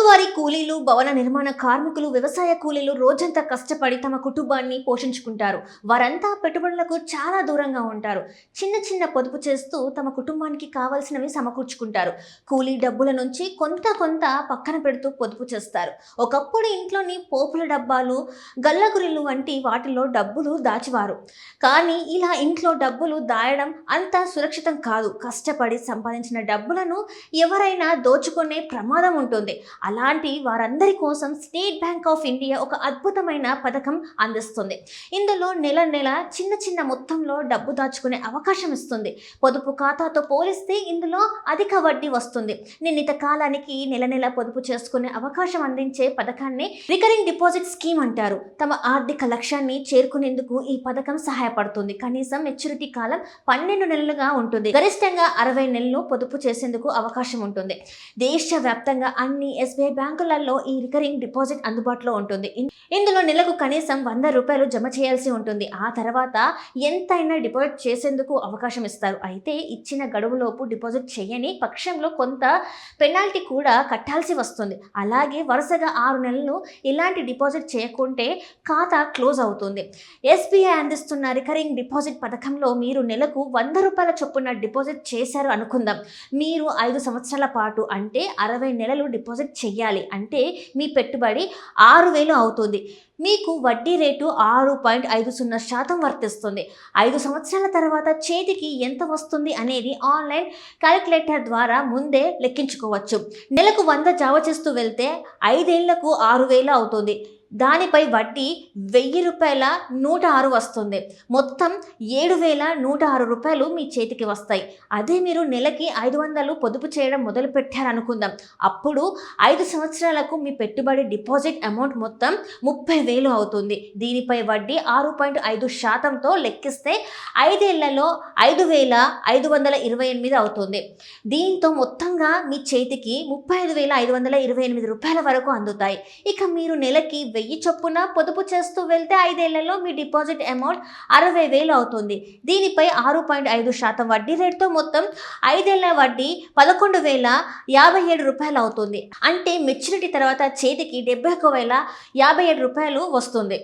రోజువారీ కూలీలు, భవన నిర్మాణ కార్మికులు, వ్యవసాయ కూలీలు రోజంతా కష్టపడి తమ కుటుంబాన్ని పోషించుకుంటారు. వారంతా పెట్టుబడులకు చాలా దూరంగా ఉంటారు. చిన్న చిన్న పొదుపు చేస్తూ తమ కుటుంబానికి కావలసినవి సమకూర్చుకుంటారు. కూలీ డబ్బుల నుంచి కొంత కొంత పక్కన పెడుతూ పొదుపు చేస్తారు. ఒకప్పుడు ఇంట్లోని పోపుల డబ్బాలు, గల్లగురిలు వంటి వాటిలో డబ్బులు దాచివారు. కానీ ఇలా ఇంట్లో డబ్బులు దాయడం అంత సురక్షితం కాదు. కష్టపడి సంపాదించిన డబ్బులను ఎవరైనా దోచుకునే ప్రమాదం ఉంటుంది. అలాంటి వారందరి కోసం స్టేట్ బ్యాంక్ ఆఫ్ ఇండియా ఒక అద్భుతమైన పథకం అందిస్తుంది. ఇందులో నెల నెల చిన్న చిన్న మొత్తంలో డబ్బు దాచుకునే అవకాశం ఇస్తుంది. పొదుపు ఖాతాతో పోలిస్తే ఇందులో అధిక వడ్డీ వస్తుంది. నిర్ణీత కాలానికి నెల నెల పొదుపు చేసుకునే అవకాశం అందించే పథకాన్ని రికరింగ్ డిపాజిట్ స్కీమ్ అంటారు. తమ ఆర్థిక లక్ష్యాన్ని చేరుకునేందుకు ఈ పథకం సహాయపడుతుంది. కనీసం మెచ్యూరిటీ కాలం 12 నెలలుగా ఉంటుంది. గరిష్టంగా 60 నెలలు పొదుపు చేసేందుకు అవకాశం ఉంటుంది. దేశవ్యాప్తంగా అన్ని ఎస్బీఐ బ్యాంకులలో ఈ రికరింగ్ డిపాజిట్ అందుబాటులో ఉంటుంది. ఇందులో నెలకు కనీసం 100 రూపాయలు జమ చేయాల్సి ఉంటుంది. ఆ తర్వాత ఎంతైనా డిపాజిట్ చేసేందుకు అవకాశం ఇస్తారు. అయితే ఇచ్చిన గడువులోపు డిపాజిట్ చేయని పక్షంలో కొంత పెనాల్టీ కూడా కట్టాల్సి వస్తుంది. అలాగే వరుసగా 6 నెలలు ఇలాంటి డిపాజిట్ చేయకుంటే ఖాతా క్లోజ్ అవుతుంది. ఎస్బీఐ అందిస్తున్న రికరింగ్ డిపాజిట్ పథకంలో మీరు నెలకు 100 రూపాయల చొప్పున డిపాజిట్ చేశారు అనుకుందాం. మీరు 5 సంవత్సరాల పాటు అంటే 60 నెలలు డిపాజిట్ చెయ్యాలి. అంటే మీ పెట్టుబడి 6,000 అవుతుంది. మీకు వడ్డీ రేటు 6.50% వర్తిస్తుంది. 5 సంవత్సరాల తర్వాత చేతికి ఎంత వస్తుంది అనేది ఆన్లైన్ క్యాలిక్యులేటర్ ద్వారా ముందే లెక్కించుకోవచ్చు. నెలకు 100 జావ చేస్తూ వెళ్తే 5 ఏళ్లకు 6,000 అవుతుంది. దానిపై వడ్డీ 1,000 రూపాయల 106 వస్తుంది. మొత్తం 7,106 రూపాయలు మీ చేతికి వస్తాయి. అదే మీరు నెలకి 500 పొదుపు చేయడం మొదలు పెట్టారనుకుందాం. అప్పుడు 5 సంవత్సరాలకు మీ పెట్టుబడి డిపాజిట్ అమౌంట్ మొత్తం 30,000 అవుతుంది. దీనిపై వడ్డీ 6.5%తో లెక్కిస్తే 5 ఏళ్లలో 5,528 అవుతుంది. దీంతో మొత్తంగా మీ చేతికి 35,528 రూపాయల వరకు అందుతాయి. ఇక మీరు నెలకి 1,000 చొప్పున పొదుపు చేస్తూ వెళ్తే 5 ఏళ్లలో మీ డిపాజిట్ అమౌంట్ 60,000 అవుతుంది. దీనిపై 6.5% వడ్డీ రేటుతో మొత్తం 5 ఏళ్ల వడ్డీ 11,057 రూపాయలు అవుతుంది. అంటే మెచ్యూరిటీ తర్వాత చేతికి 71,057 రూపాయలు వస్తుంది.